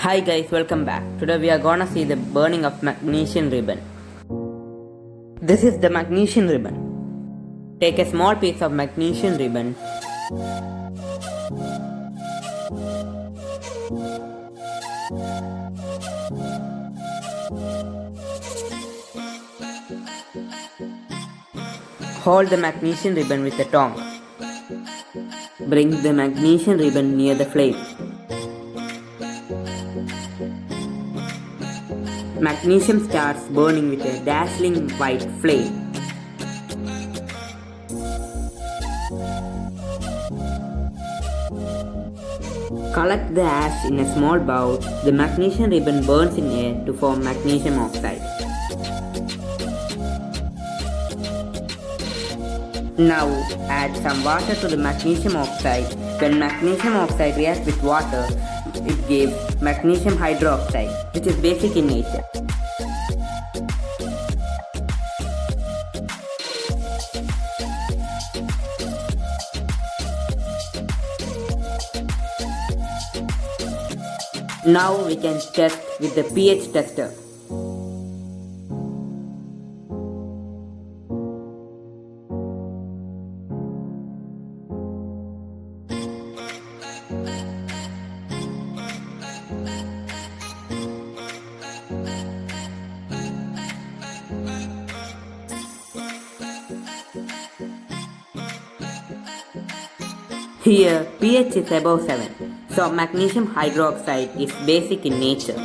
Hi guys, welcome back. Today we are gonna see the burning of magnesium ribbon. This is the magnesium ribbon. Take a small piece of magnesium ribbon. Hold the magnesium ribbon with a tongue. Bring the magnesium ribbon near the flame. Magnesium starts burning with a dazzling white flame. Collect the ash in a small bowl. The magnesium ribbon burns in air to form magnesium oxide. Now add some water to the magnesium oxide. When magnesium oxide reacts with water, it gives magnesium hydroxide, which is basic in nature. Now we can test with the pH tester. Here pH is above 7, so magnesium hydroxide is basic in nature.